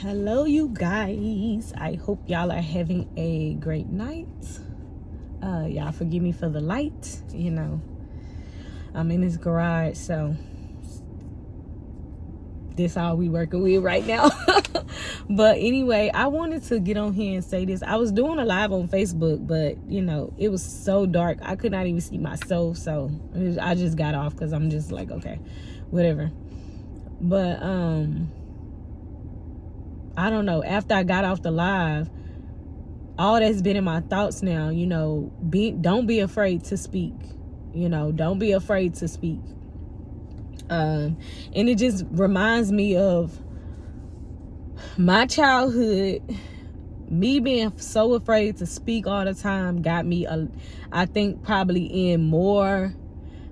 Hello, you guys. I hope y'all are having a great night. Y'all forgive me for the light. I'm in this garage, so this all we working with right now. But anyway, I wanted to get on here and say this. I was doing a live on Facebook, but it was so dark I could not even see myself, so I just got off because I'm just like, okay, whatever. But I don't know, after I got off the live, all that's been in my thoughts now, don't be afraid to speak. Don't be afraid to speak. And it just reminds me of my childhood. Me being so afraid to speak all the time got me, I think, probably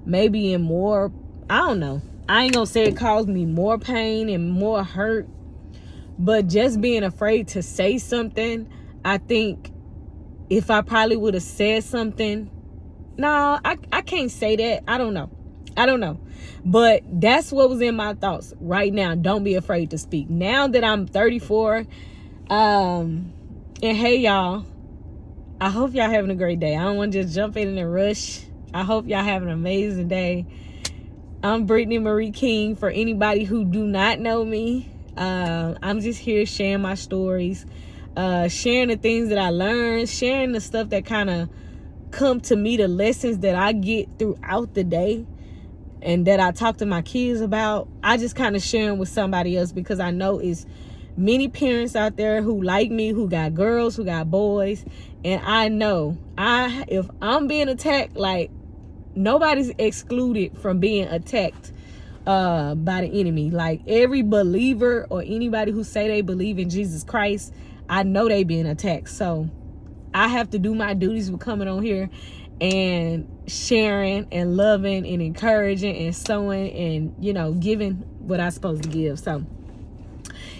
maybe in more, I don't know. I ain't gonna say it caused me more pain and more hurt, but just being afraid to say something, I think if I probably would have said something, no, I can't say that. I don't know. But that's what was in my thoughts right now. Don't be afraid to speak. Now that I'm 34, and hey, y'all, I hope y'all having a great day. I don't want to just jump in and rush. I hope y'all having an amazing day. I'm Brittany Marie King. For anybody who do not know me, I'm just here sharing my stories, sharing the things that I learned, sharing the stuff that kind of come to me, the lessons that I get throughout the day and that I talk to my kids about. I just kind of share them with somebody else because I know it's many parents out there who like me, who got girls, who got boys, and I know if I'm being attacked, like, nobody's excluded from being attacked by the enemy. Like, every believer or anybody who say they believe in Jesus Christ, I know they being attacked. So I have to do my duties with coming on here and sharing and loving and encouraging and sowing and giving what I'm supposed to give. So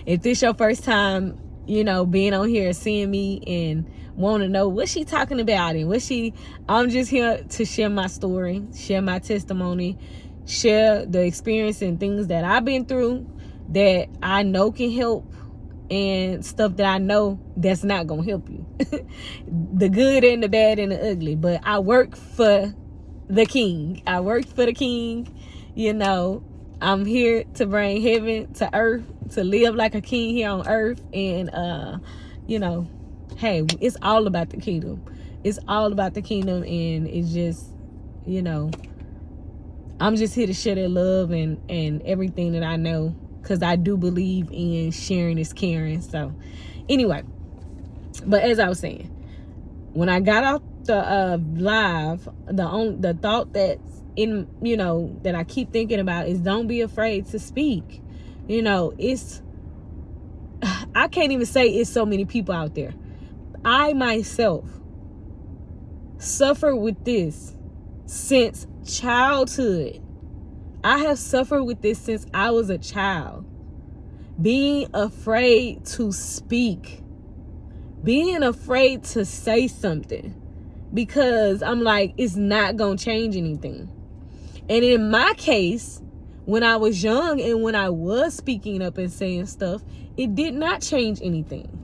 if this your first time being on here, seeing me and want to know what she talking about and I'm just here to share my story, share my testimony, share the experience and things that I've been through that I know can help, and stuff that I know that's not gonna help you. The good and the bad and the ugly. But I work for the King. I'm here to bring heaven to earth, to live like a king here on earth. And hey, it's all about the kingdom. It's all about the kingdom, and it's just, I'm just here to share that love and everything that I know, because I do believe in sharing is caring. So anyway, but as I was saying, when I got off the live, the thought that's in, that I keep thinking about is don't be afraid to speak. I can't even say it's so many people out there. I myself suffer with this since childhood. I have suffered with this since I was a child. Being afraid to speak. Being afraid to say something. Because I'm like, it's not going to change anything. And in my case, when I was young and when I was speaking up and saying stuff, it did not change anything.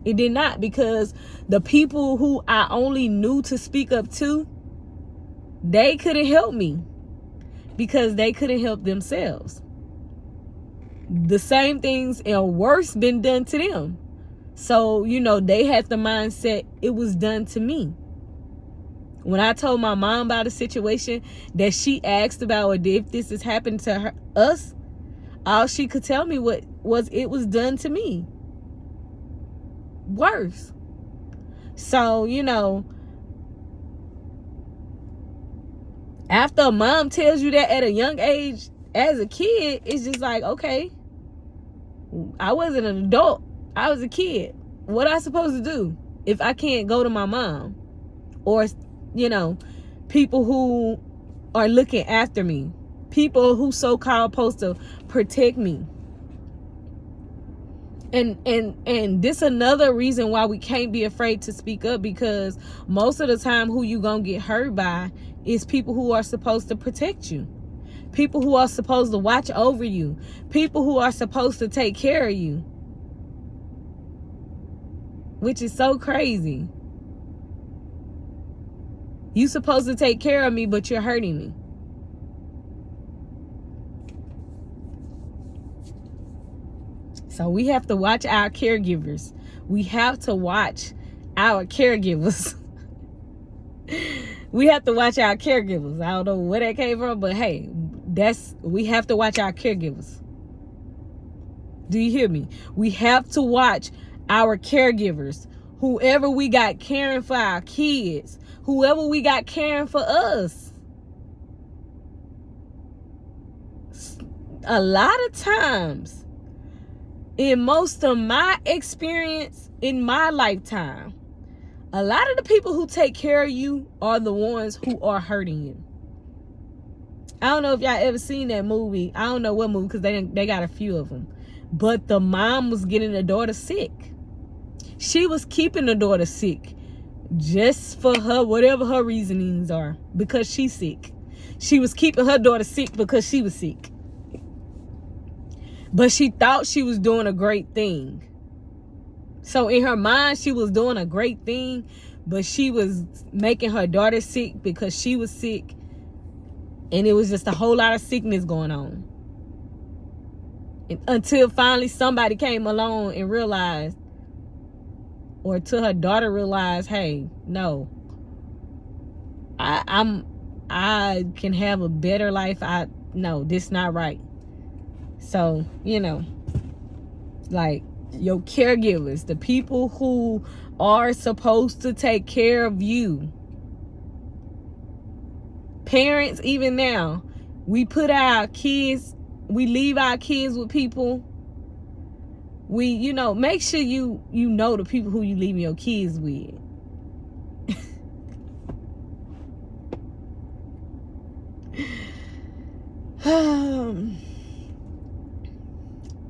It did not, because the people who I only knew to speak up to, they couldn't help me. Because they couldn't help themselves. The same things and worse been done to them. So, they had the mindset it was done to me. When I told my mom about a situation that she asked about, or if this has happened to us, all she could tell me was it was done to me. Worse. So, after a mom tells you that at a young age, as a kid, it's just like, okay, I wasn't an adult. I was a kid. What am I supposed to do if I can't go to my mom? Or, people who are looking after me. People who so-called supposed to protect me. And this another reason why we can't be afraid to speak up, because most of the time who you gonna get hurt by is people who are supposed to protect you. People who are supposed to watch over you. People who are supposed to take care of you. which is so crazy. You supposed to take care of me, but you're hurting me. So we have to watch our caregivers. We have to watch our caregivers. We have to watch our caregivers. I don't know where that came from, but hey, we have to watch our caregivers. Do you hear me? We have to watch our caregivers. Whoever we got caring for our kids, whoever we got caring for us. A lot of times, in most of my experience in my lifetime, a lot of the people who take care of you are the ones who are hurting you. I don't know if y'all ever seen that movie. I don't know what movie, because they got a few of them. But the mom was getting the daughter sick. She was keeping the daughter sick just for her, whatever her reasonings are, because she's sick. She was keeping her daughter sick because she was sick. But she thought she was doing a great thing. So in her mind, she was doing a great thing, but she was making her daughter sick because she was sick. And it was just a whole lot of sickness going on. And until finally somebody came along and realized, or till her daughter realized, hey, no, I can have a better life. No, this not right. So, like, your caregivers, the people who are supposed to take care of you. Parents, even now, we leave our kids with people. We, make sure you know the people who you leaving your kids with.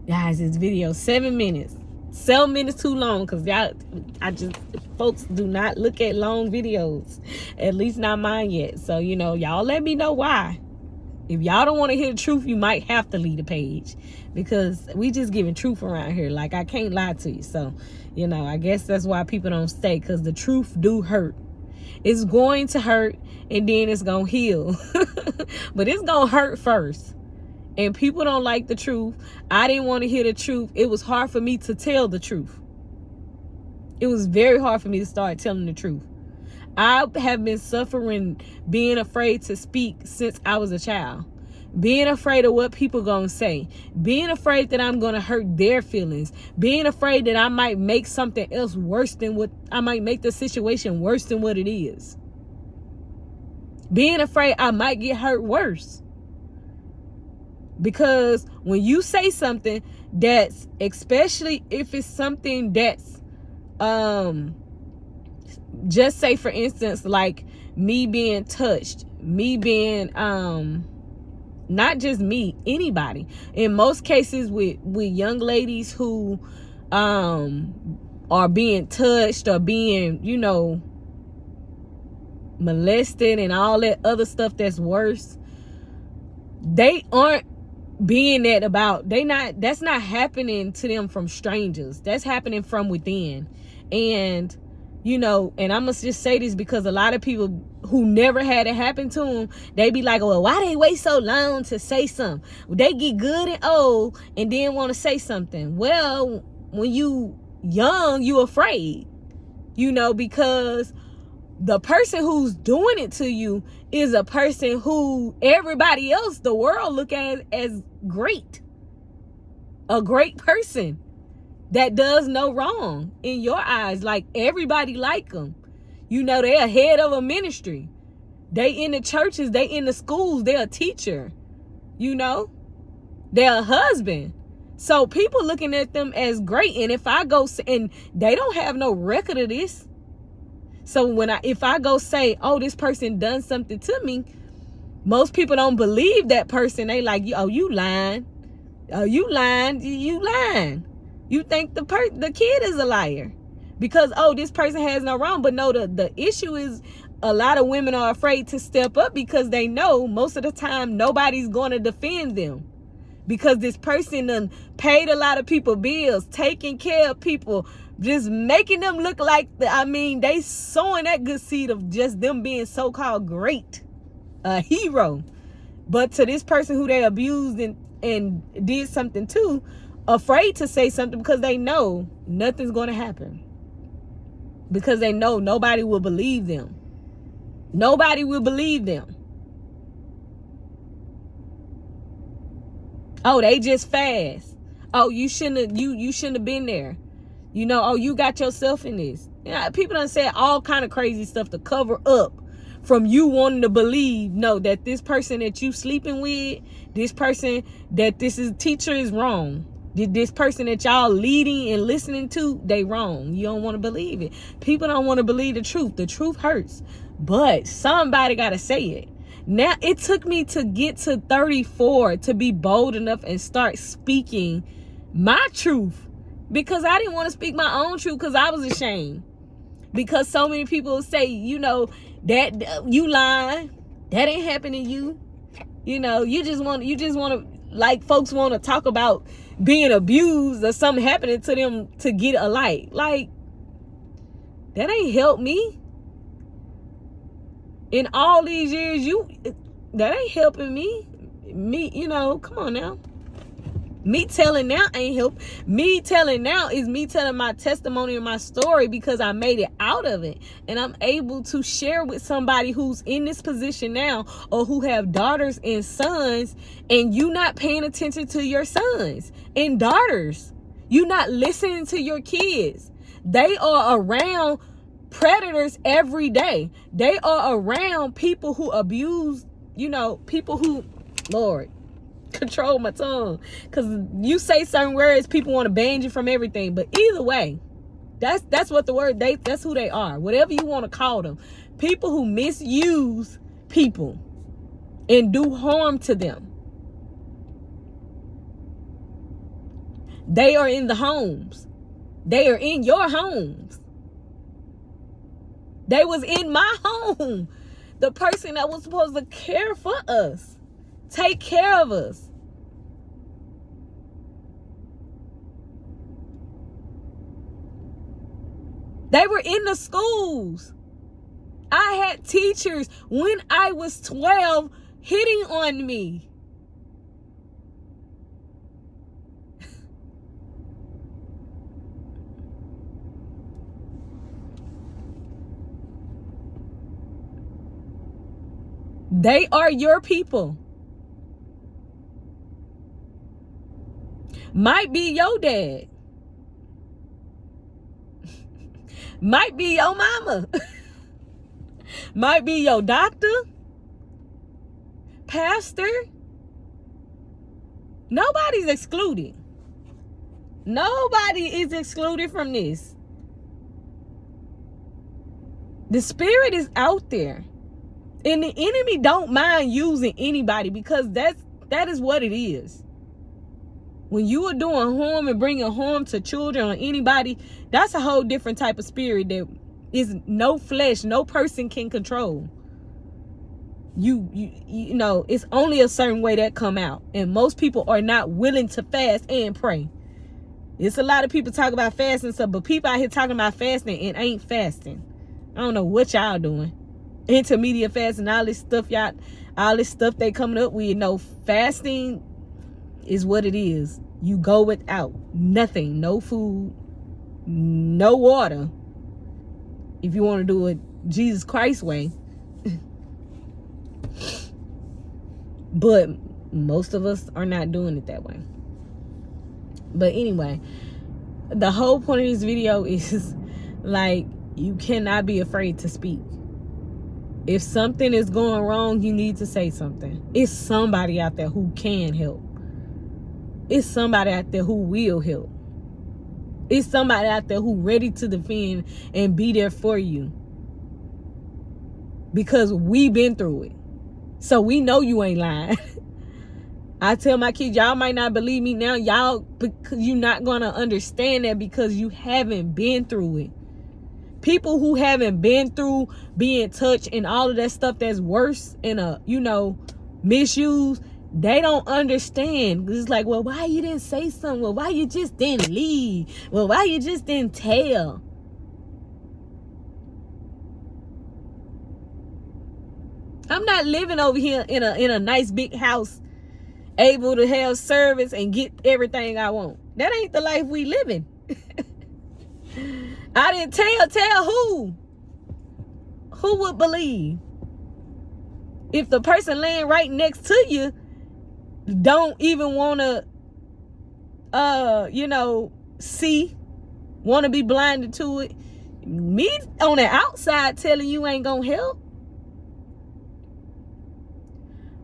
Guys, this video 7 minutes. 7 minutes too long, because folks do not look at long videos. At least not mine yet. So, y'all let me know why. If y'all don't want to hear the truth, you might have to leave the page, because we just giving truth around here. Like, I can't lie to you. So, I guess that's why people don't stay, because the truth do hurt. It's going to hurt, and then it's going to heal. But it's going to hurt first. And people don't like the truth. I didn't want to hear the truth. It was hard for me to tell the truth. It was very hard for me to start telling the truth. I have been suffering being afraid to speak since I was a child. Being afraid of what people gonna say. Being afraid that I'm gonna hurt their feelings. Being afraid that I might make something else worse than I might make the situation worse than what it is. Being afraid I might get hurt worse. Because when you say something that's, especially if it's something that's, just say for instance, like me being touched, me being, not just me, anybody. In most cases with young ladies who, are being touched or being, molested and all that other stuff that's worse, they aren't being that's not happening to them from strangers. That's happening from within. And and I'm gonna just say this, because a lot of people who never had it happen to them, they be like, well, why they wait so long to say something? They get good and old and then want to say something. Well, when you young, you afraid, because the person who's doing it to you is a person who everybody else, the world, look at as great. A great person that does no wrong in your eyes. Like, everybody like them. They're head of a ministry. They in the churches, they in the schools, they're a teacher. They're a husband. So people looking at them as great. And if I go, and they don't have no record of this. So if I go say, oh, this person done something to me, most people don't believe that person. They like, oh, you lying. Oh, you lying. You lying. You think the kid is a liar because, oh, this person has no wrong. But no, the issue is a lot of women are afraid to step up because they know most of the time nobody's going to defend them. Because this person done paid a lot of people bills, taking care of people, Just making them look like, they sowing that good seed of just them being so-called great, a hero. But to this person who they abused and did something to, afraid to say something because they know nothing's going to happen. Because they know nobody will believe them. Nobody will believe them. Oh, they just fast. Oh, you shouldn't have been there. Oh, you got yourself in this. People done said all kind of crazy stuff to cover up from you wanting to believe, no, that this person that you sleeping with, this person that this teacher is wrong. This person that y'all leading and listening to, they wrong. You don't want to believe it. People don't want to believe the truth. The truth hurts. But somebody got to say it. Now, it took me to get to 34 to be bold enough and start speaking my truth. Because I didn't want to speak my own truth because I was ashamed. Because so many people say, that you lying. That ain't happening to you. You just want to, like, folks want to talk about being abused or something happening to them to get a like. Like, that ain't helped me. In all these years, that ain't helping me. Come on now. Me telling now ain't help. Me telling now is me telling my testimony and my story because I made it out of it. And I'm able to share with somebody who's in this position now or who have daughters and sons, and you not paying attention to your sons and daughters. You not listening to your kids. They are around predators every day. They are around people who abuse, people who, Lord, control my tongue, because you say certain words, people want to ban you from everything. But either way, that's what that's who they are. Whatever you want to call them, people who misuse people and do harm to them. They are in the homes. They are in your homes. They was in my home. The person that was supposed to care for us, take care of us. They were in the schools. I had teachers when I was 12 hitting on me. They are your people. Might be your dad. Might be your mama. Might be your doctor. Pastor. Nobody's excluded. Nobody is excluded from this. The spirit is out there. And the enemy don't mind using anybody, because that is what it is. When you are doing harm and bringing harm to children or anybody, that's a whole different type of spirit that is no flesh, no person can control. You know, it's only a certain way that come out. And most people are not willing to fast and pray. It's a lot of people talk about fasting and stuff, but people out here talking about fasting and ain't fasting. I don't know what y'all doing. Intermediate fasting, all this stuff they coming up with. No, fasting is what it is. You go without nothing, no food, no water, if you want to do it Jesus Christ way. But most of us are not doing it that way. But anyway, the whole point of this video is, like, you cannot be afraid to speak. If something is going wrong, you need to say something. It's somebody out there who can help. It's somebody out there who will help. It's somebody out there who ready to defend and be there for you. Because we've been through it. So we know you ain't lying. I tell my kids, y'all might not believe me now. Because you're not going to understand that because you haven't been through it. People who haven't been through being touched and all of that stuff that's worse and misuse, They don't understand. It's like, well, why you didn't say something? Well, why you just didn't leave? Well, why you just didn't tell? I'm not living over here in a nice big house, able to have service and get everything I want. That ain't the life we living. I didn't tell who? Who would believe? If the person laying right next to you don't even want to see, want to be blinded to it, me on the outside telling you ain't gonna help.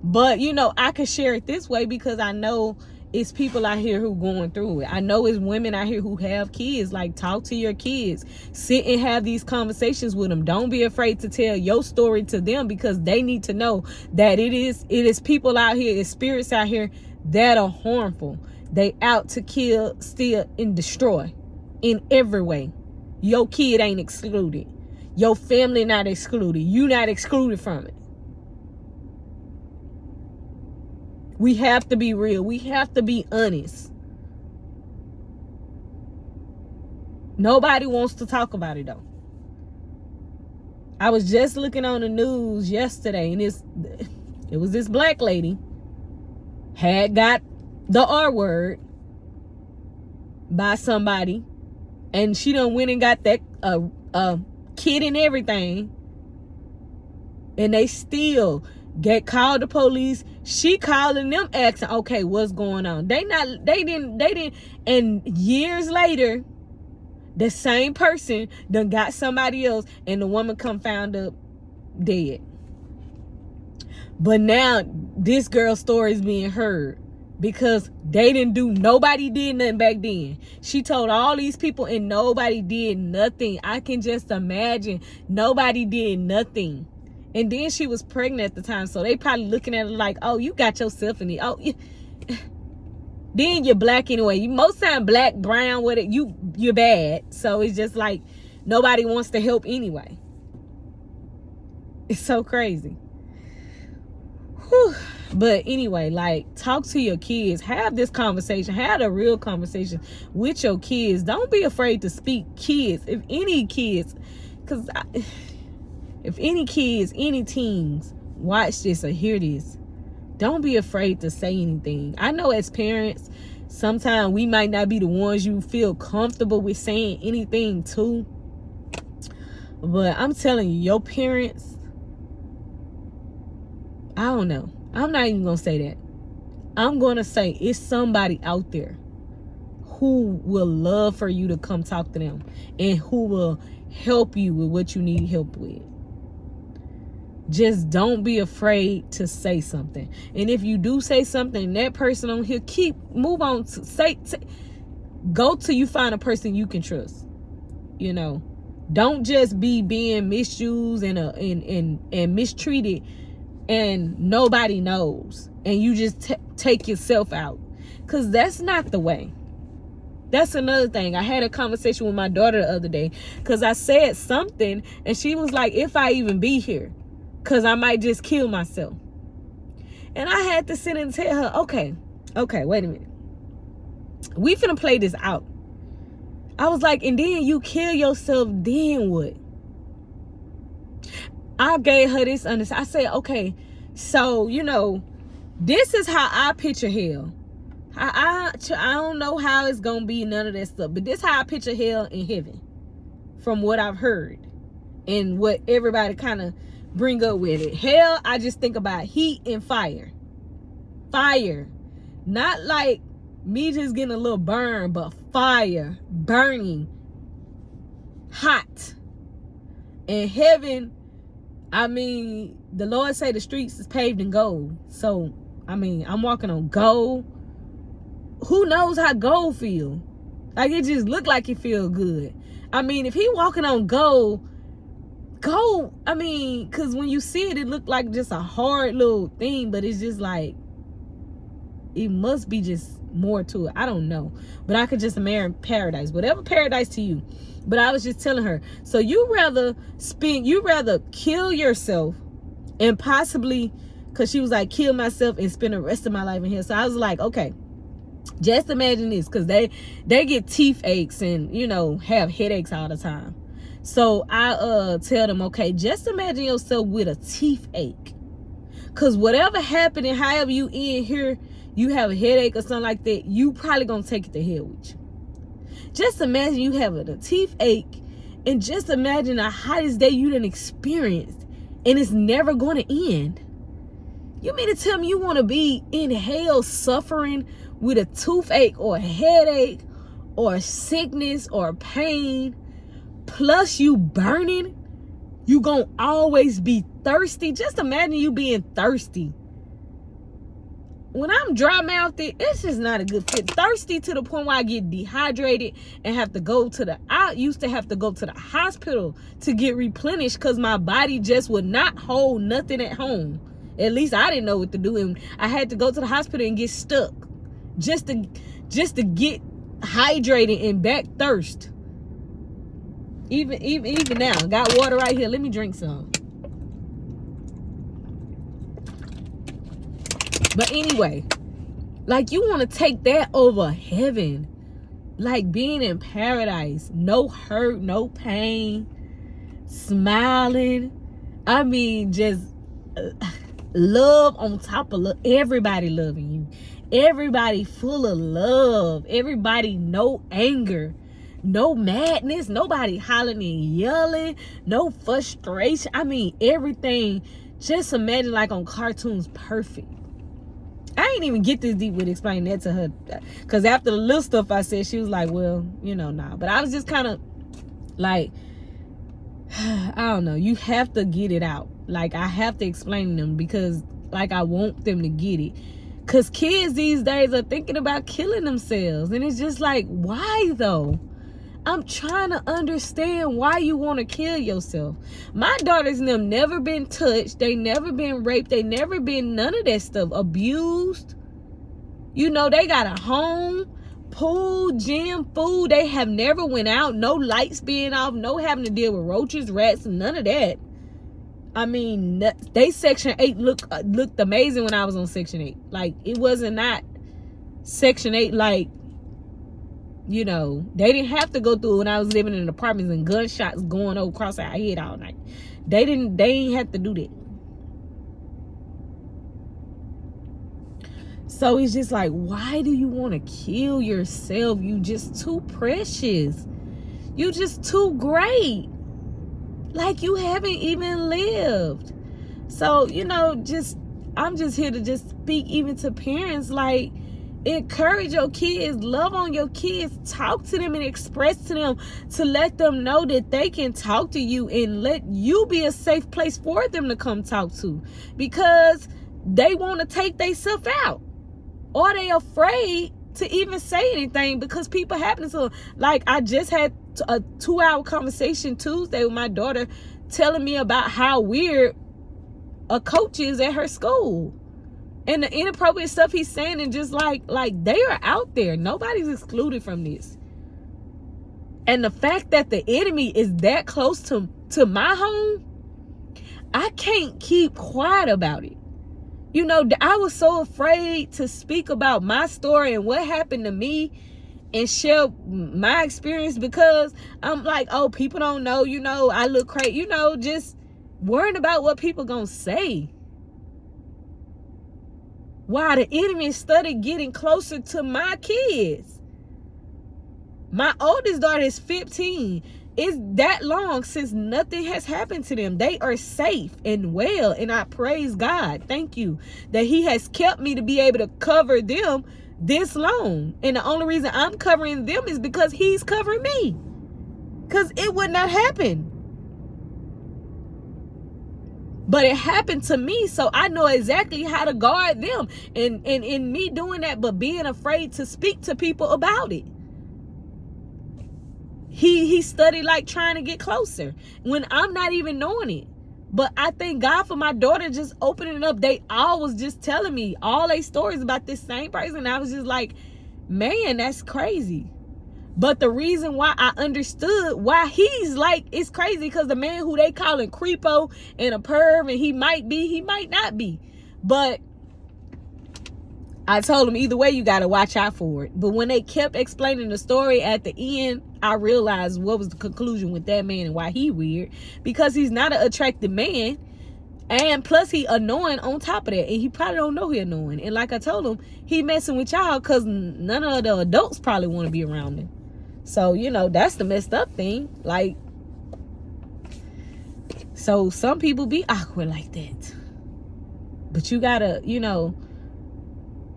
But I can share it this way because I know it's people out here who going through it. I know it's women out here who have kids. Like, talk to your kids, sit and have these conversations with them. Don't be afraid to tell your story to them, because they need to know that it is people out here, it's spirits out here that are harmful. They out to kill, steal, and destroy in every way. Your kid ain't excluded. Your family not excluded. You not excluded from it. We have to be real. We have to be honest. Nobody wants to talk about it though. I was just looking on the news yesterday, and it was this black lady had got the R word by somebody, and she done went and got that kid and everything, and they still called the police. She calling them, asking, okay, what's going on? They didn't. And years later, the same person done got somebody else, and the woman come found up dead. But now this girl's story is being heard because nobody did nothing back then. She told all these people and nobody did nothing. I can just imagine nobody did nothing. And then she was pregnant at the time, so they probably looking at her like, oh, you got yourself in it. Oh, then you're black anyway. You most time black, brown, with it, you're bad. So it's just like nobody wants to help anyway. It's so crazy. Whew. But anyway, like, talk to your kids. Have this conversation. Have a real conversation with your kids. Don't be afraid to speak. Kids, if any kids, because if any kids, any teens watch this or hear this, don't be afraid to say anything. I know as parents, sometimes we might not be the ones you feel comfortable with saying anything to. But I'm telling you, your parents, I don't know. I'm not even going to say that. I'm going to say it's somebody out there who will love for you to come talk to them and who will help you with what you need help with. Just don't be afraid to say something. And if you do say something, that person on here, move on to say, go till you find a person you can trust. Don't just be being misused and mistreated and nobody knows, and you just take yourself out, because that's not the way. That's another thing. I had a conversation with my daughter the other day because I said something and she was like, if I even be here, because I might just kill myself. And I had to sit and tell her, okay, wait a minute. We finna play this out. I was like, and then you kill yourself, then what? I gave her this understanding. I said, okay, so, this is how I picture hell. I don't know how it's going to be, none of that stuff. But this is how I picture hell and heaven from what I've heard and what everybody kind of bring up with it. Hell, I just think about heat and fire. Fire. Not like me just getting a little burn, but fire, burning, hot. And heaven, the Lord say the streets is paved in gold. So, I'm walking on gold. Who knows how gold feel? Like, it just look like it feel good. If he walking on gold, because when you see it, it look like just a hard little thing, but it's just like, it must be just more to it. I don't know. But I could just imagine paradise. Whatever paradise to you. But I was just telling her, so you rather kill yourself and possibly because she was like, kill myself and spend the rest of my life in here. So I was like, okay, just imagine this, because they get teeth aches and, you know, have headaches all the time. So I tell them, okay, just imagine yourself with a teeth ache, because whatever happened and however you in here, you have a headache or something like that, you probably gonna take it to hell with you. Just imagine you having a teeth ache, and just imagine the hottest day you done experienced, and it's never going to end. You mean to tell me you want to be in hell suffering with a toothache or a headache or sickness or pain, plus you burning? You gonna always be thirsty? Just imagine you being thirsty. When I'm dry mouthed, it's just not a good fit. Thirsty to the point where I get dehydrated and have to go to I used to have to go to the hospital to get replenished, because my body just would not hold nothing at home. At least I didn't know what to do, and I had to go to the hospital and get stuck just to get hydrated and back thirst. Even now, got water right here. Let me drink some. But anyway, like, you want to take that over heaven, like being in paradise, no hurt, no pain, smiling. I mean, just love on top of love. Everybody loving you, everybody full of love, everybody no anger, no madness, nobody hollering and yelling, no frustration. I mean, everything. Just imagine, like on cartoons, perfect. I ain't even get this deep with explaining that to her, because after the little stuff I said, she was like, well, you know, nah. But I was just kind of like, I don't know, you have to get it out. Like, I have to explain to them, because like, I want them to get it, because kids these days are thinking about killing themselves, and it's just like, why though? I'm trying to understand why you want to kill yourself. My daughters and them never been touched. They never been raped. They never been none of that stuff. Abused. You know, they got a home, pool, gym, food. They have never went out. No lights being off. No having to deal with roaches, rats, none of that. I mean, they Section 8 looked amazing when I was on Section 8. Like, it wasn't not Section 8 like, you know, they didn't have to go through it when I was living in apartments and gunshots going across our head all night. They ain't have to do that. So it's just like, why do you want to kill yourself? You just too precious. You just too great. Like, you haven't even lived. So, you know, I'm just here to just speak even to parents, like, encourage your kids, love on your kids, talk to them and express to them, to let them know that they can talk to you, and let you be a safe place for them to come talk to, because they want to take themselves out, or they afraid to even say anything because people happen to. Like, I just had a 2-hour conversation Tuesday with my daughter, telling me about how weird a coach is at her school. And the inappropriate stuff he's saying, and just like they are out there. Nobody's excluded from this. And the fact that the enemy is that close to my home, I can't keep quiet about it. You know, I was so afraid to speak about my story and what happened to me and share my experience, because I'm like, oh, people don't know, you know, I look crazy, you know, just worrying about what people gonna say. Why the enemy started getting closer to my kids. My oldest daughter is 15. It's that long since nothing has happened to them. They are safe and well, and I praise God. Thank you that he has kept me to be able to cover them this long. And the only reason I'm covering them is because he's covering me, because it would not happen. But it happened to me, so I know exactly how to guard them. And in me doing that, but being afraid to speak to people about it, he studied like trying to get closer when I'm not even knowing it. But I thank God for my daughter just opening it up. They all was just telling me all their stories about this same person. I was just like, man, that's crazy. But the reason why I understood why he's like, it's crazy, because the man who they calling creepo and a perv, and he might be, he might not be. But I told him, either way, you got to watch out for it. But when they kept explaining the story at the end, I realized what was the conclusion with that man and why he weird. Because he's not an attractive man. And plus, he annoying on top of that. And he probably don't know he annoying. And like I told him, he messing with y'all because none of the adults probably want to be around him. So, you know, that's the messed up thing. Like, so some people be awkward like that. But you got to, you know,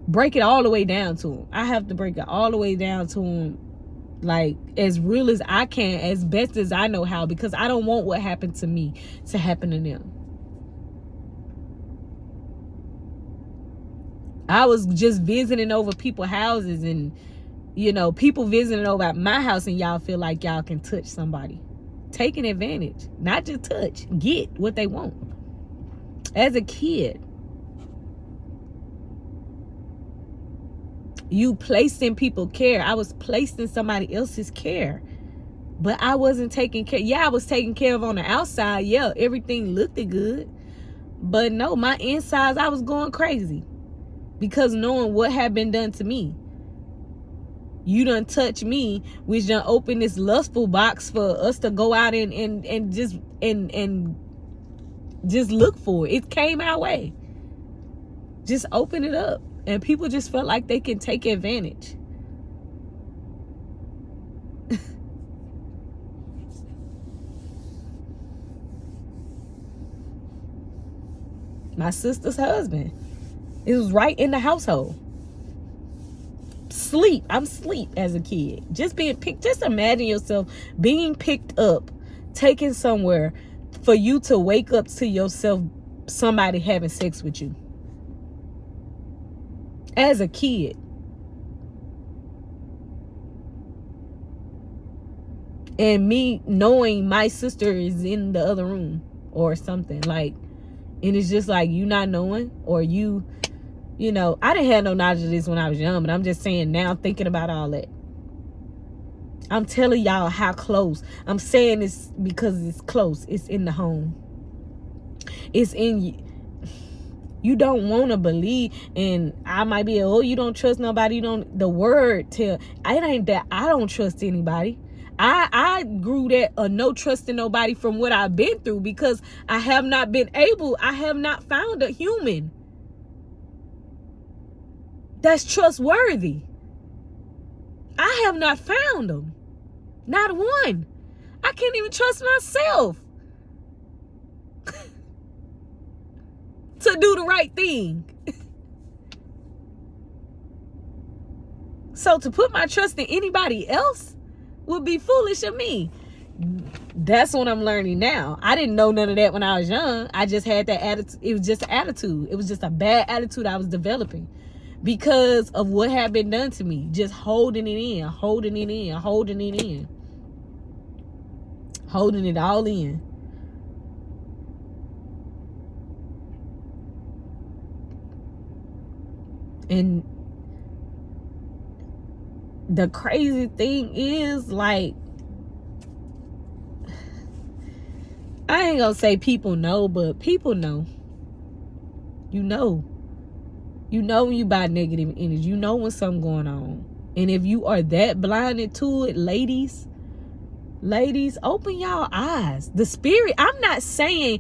break it all the way down to him. I have to break it all the way down to him, like, as real as I can, as best as I know how, because I don't want what happened to me to happen to them. I was just visiting over people's houses, and, you know, people visiting over at my house, and y'all feel like y'all can touch somebody. Taking advantage. Not just touch. Get what they want. As a kid, you placed in people's care. I was placed in somebody else's care. But I wasn't taking care. Yeah, I was taken care of on the outside. Yeah, everything looked good. But no, my insides, I was going crazy. Because knowing what had been done to me. You done touch me, which done open this lustful box for us to go out and just look for it. It came our way. Just open it up. And people just felt like they can take advantage. My sister's husband. It was right in the household. I'm asleep as a kid. Just being picked. Just imagine yourself being picked up, taken somewhere for you to wake up to yourself, somebody having sex with you. As a kid. And me knowing my sister is in the other room or something. Like, and it's just like you not knowing, or you know, I didn't have no knowledge of this when I was young, but I'm just saying now, thinking about all that. I'm telling y'all how close. I'm saying this because it's close. It's in the home. It's in you. You don't want to believe, and I might be, oh, you don't trust nobody. You don't, the word tell, it ain't that I don't trust anybody. I grew that no trusting nobody from what I've been through, because I have not found a human that's trustworthy. I have not found them. Not one. I can't even trust myself to do the right thing. So to put my trust in anybody else would be foolish of me. That's what I'm learning now. I didn't know none of that when I was young. I just had that attitude. It was just an attitude. It was just a bad attitude I was developing because of what had been done to me. Just holding it in, holding it in, holding it in. Holding it all in. And the crazy thing is, like, I ain't gonna say people know, but people know. You know. You know when you buy negative energy. You know when something's going on. And if you are that blinded to it, ladies, open y'all eyes. The spirit, I'm not saying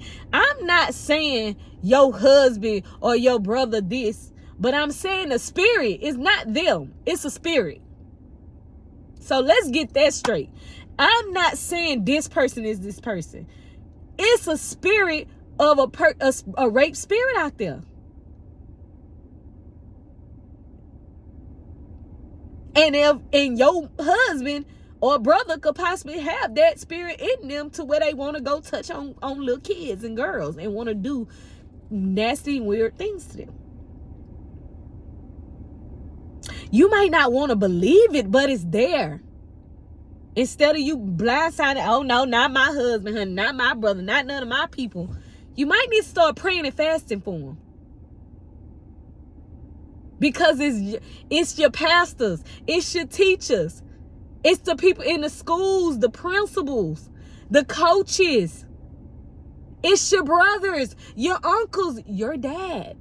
your husband or your brother this, but I'm saying the spirit is not them. It's a spirit. So let's get that straight. I'm not saying this person is this person. It's a spirit of a rape spirit out there. And your husband or brother could possibly have that spirit in them to where they want to go touch on little kids and girls and want to do nasty, weird things to them. You might not want to believe it, but it's there. Instead of you blindsided, oh no, not my husband, honey, not my brother, not none of my people. You might need to start praying and fasting for them. Because it's your pastors, it's your teachers, it's the people in the schools, the principals, the coaches. It's your brothers, your uncles, your dad.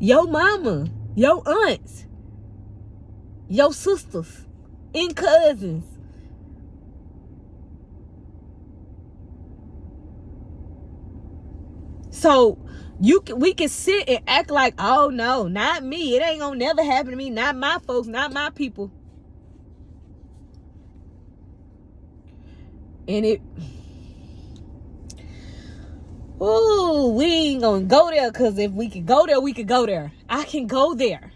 your mama, your aunts, your sisters, and cousins. So we can sit and act like, oh no, not me. It ain't gonna never happen to me. Not my folks, not my people. And we ain't gonna go there, because if we could go there, we could go there. I can go there.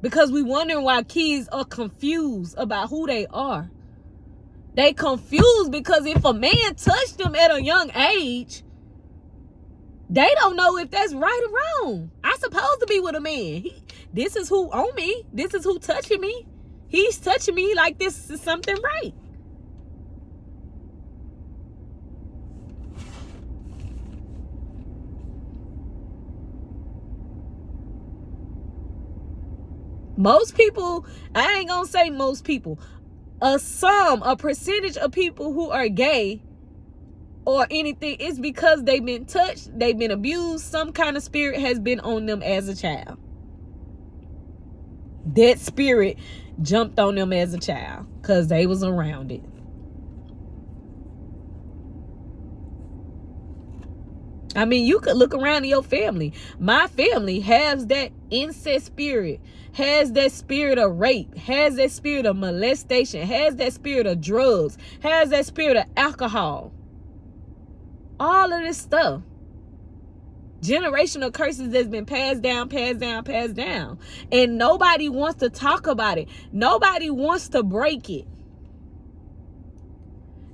Because we wondering why kids are confused about who they are. They confused because if a man touched them at a young age, they don't know if that's right or wrong. I'm supposed to be with a man. This is who on me. This is who touching me. He's touching me like this is something right. Most people, I ain't gonna say most people, a percentage of people who are gay or anything, it's because they've been touched, they've been abused, some kind of spirit has been on them as a child. That spirit jumped on them as a child because they was around it. I mean, you could look around in your family. My family has that incest spirit, has that spirit of rape, has that spirit of molestation, has that spirit of drugs, has that spirit of alcohol. All of this stuff. Generational curses that's been passed down. And nobody wants to talk about it. Nobody wants to break it.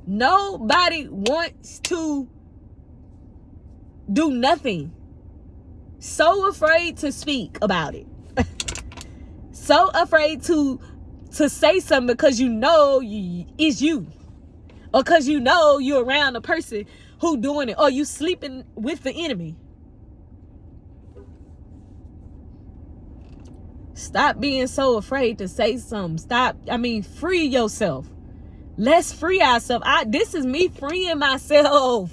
Nobody wants to do nothing. So afraid to speak about it. So afraid to say something because you know it's you. Or because you know you're around a person who doing it. Or you sleeping with the enemy. Stop being so afraid to say something. Free yourself. Let's free ourselves. This is me freeing myself.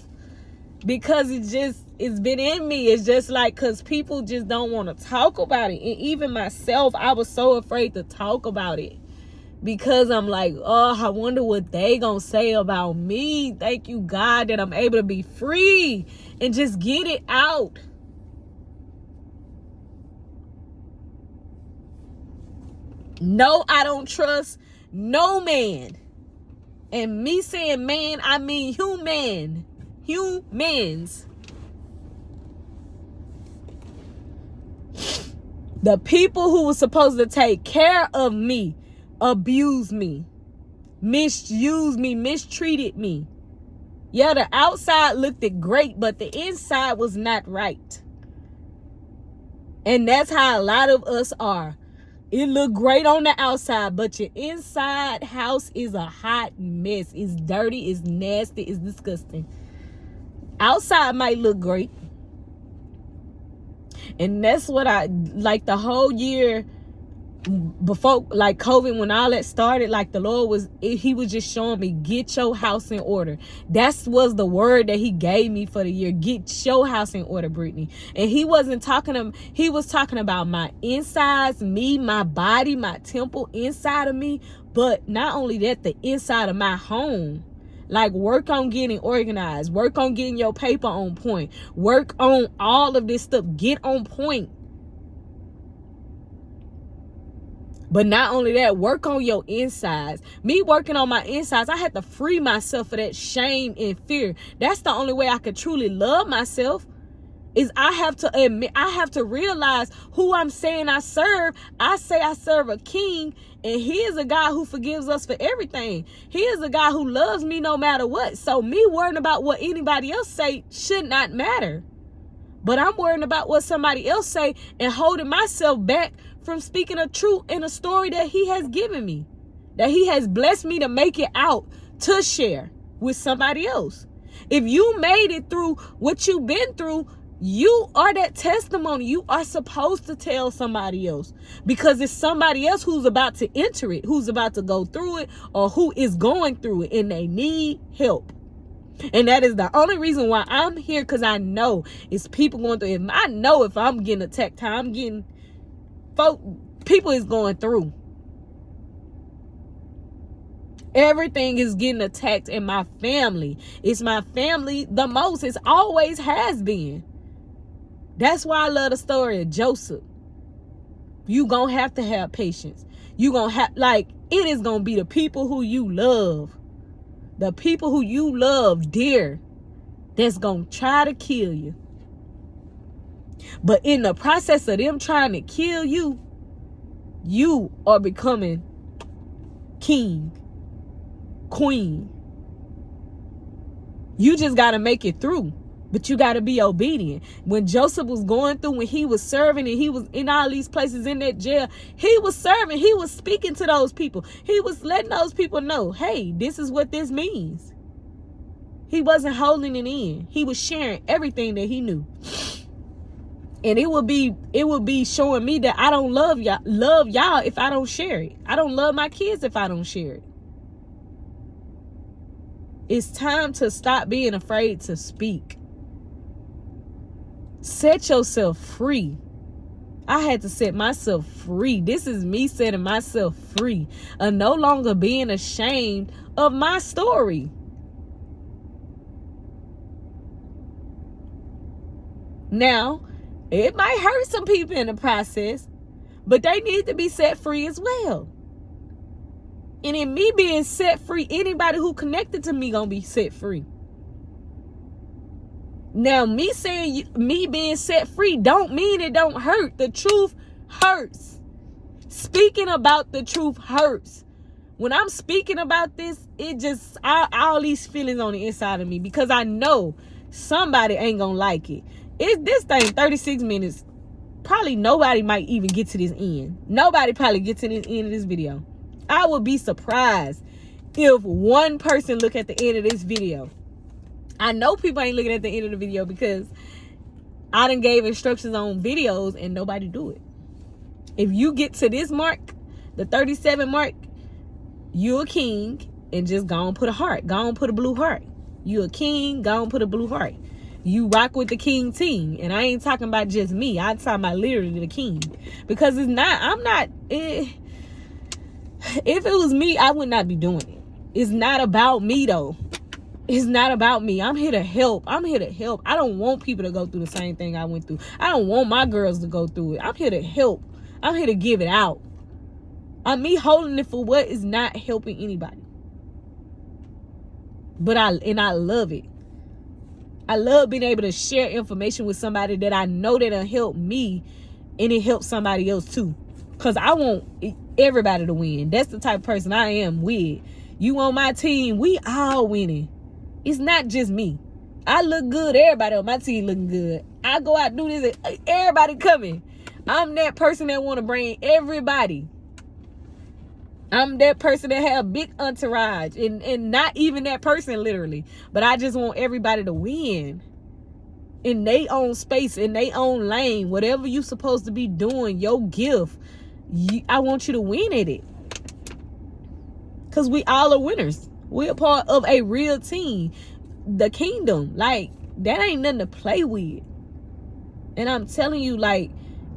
Because it's been in me. It's just like, because people just don't want to talk about it. And even myself, I was so afraid to talk about it. Because I'm like, oh, I wonder what they gonna say about me. Thank you, God, that I'm able to be free and just get it out. No, I don't trust no man. And me saying man, I mean human. Humans. The people who were supposed to take care of me abused me, misused me, mistreated me. Yeah, the outside looked great, but the inside was not right. And that's how a lot of us are. It look great on the outside, but your inside house is a hot mess. It's dirty, it's nasty, it's disgusting. Outside might look great. And that's what I like the whole year before, like COVID, when all that started, like the Lord he was just showing me, get your house in order. That was the word that he gave me for the year. Get your house in order, Brittany. And he was talking about my insides, me, my body, my temple inside of me. But not only that, the inside of my home. Like, work on getting organized. Work on getting your paper on point. Work on all of this stuff. Get on point. But not only that, work on your insides. Me working on my insides, I had to free myself of that shame and fear. That's the only way I could truly love myself. Is I have to admit, I have to realize who I'm saying I serve. I say I serve a king, and he is a God who forgives us for everything. He is a God who loves me no matter what. So me worrying about what anybody else say should not matter. But I'm worrying about what somebody else say and holding myself back from speaking a truth in a story that he has given me, that he has blessed me to make it out to share with somebody else. If you made it through what you've been through, you are that testimony. You are supposed to tell somebody else, because it's somebody else who's about to enter it, who's about to go through it, or who is going through it, and they need help. And that is the only reason why I'm here, because I know it's people going through. If I'm getting attacked, how I'm getting people is going through. Everything is getting attacked in my family. It's my family the most. It always has been. That's why I love the story of Joseph. You gonna have to have patience. You gonna have, it is gonna be the people who you love. The people who you love dear, that's gonna try to kill you. But in the process of them trying to kill you, you are becoming king, queen. You just got to make it through, but you got to be obedient. When Joseph was going through, when he was serving and he was in all these places in that jail, he was serving, he was speaking to those people. He was letting those people know, hey, this is what this means. He wasn't holding it in. He was sharing everything that he knew. And it would be showing me that I don't love y'all if I don't share it. I don't love my kids if I don't share it. It's time to stop being afraid to speak. Set yourself free. I had to set myself free. This is me setting myself free. No longer being ashamed of my story. Now, it might hurt some people in the process, but they need to be set free as well. And in me being set free, anybody who connected to me gonna be set free. Now, me being set free don't mean it don't hurt. The truth hurts. Speaking about the truth hurts. When I'm speaking about this, it just, all these feelings on the inside of me, because I know somebody ain't gonna like it. This thing 36 minutes. Probably nobody might even get to this end. Nobody probably get to this end of this video. I would be surprised if one person look at the end of this video. I know people ain't looking at the end of the video because I done gave instructions on videos and nobody do it. If you get to this mark, the 37 mark, you a king, and just go and put a heart. Go and put a blue heart. You a king, go and put a blue heart. You rock with the king team. And I ain't talking about just me. I'm talking about literally the king. Because if it was me, I would not be doing it. It's not about me though. It's not about me. I'm here to help. I don't want people to go through the same thing I went through. I don't want my girls to go through it. I'm here to help. I'm here to give it out. Me holding it for what is not helping anybody. But I love it. I love being able to share information with somebody that I know that'll help me, and it helps somebody else too. Because I want everybody to win. That's the type of person I am with. You on my team, we all winning. It's not just me. I look good, everybody on my team looking good. I go out and do this, everybody coming. I'm that person that want to bring everybody. I'm that person that have a big entourage, and not even that person literally, but I just want everybody to win in their own space, in their own lane. Whatever you supposed to be doing, your gift, I want you to win at it, because we all are winners. We're part of a real team, the kingdom. Like, that ain't nothing to play with. And I'm telling you, like,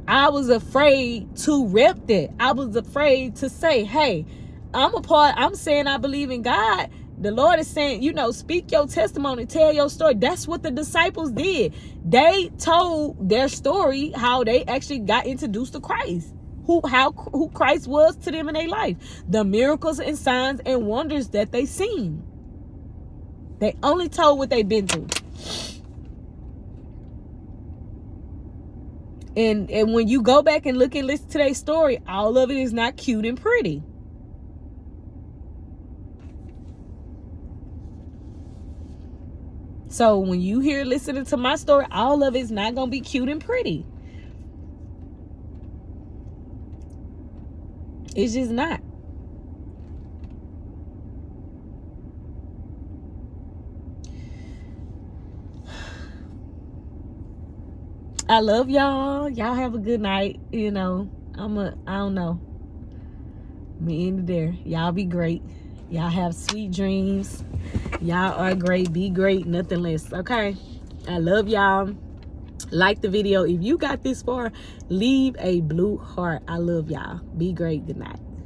I was afraid to rep that. I was afraid to say, hey, I'm saying I believe in God. The Lord is saying, speak your testimony, tell your story. That's what the disciples did. They told their story, how they actually got introduced to Christ, who Christ was to them in their life, the miracles and signs and wonders that they seen. They only told what they've been through. And when you go back and look and listen to their story, all of it is not cute and pretty. So when you hear listening to my story, all of it's not going to be cute and pretty. It's just not. I love y'all. Y'all have a good night. I don't know. I'm gonna end it there. Y'all be great. Y'all have sweet dreams. Y'all are great. Be great. Nothing less. Okay. I love y'all. Like the video. If you got this far, leave a blue heart. I love y'all. Be great. Good night.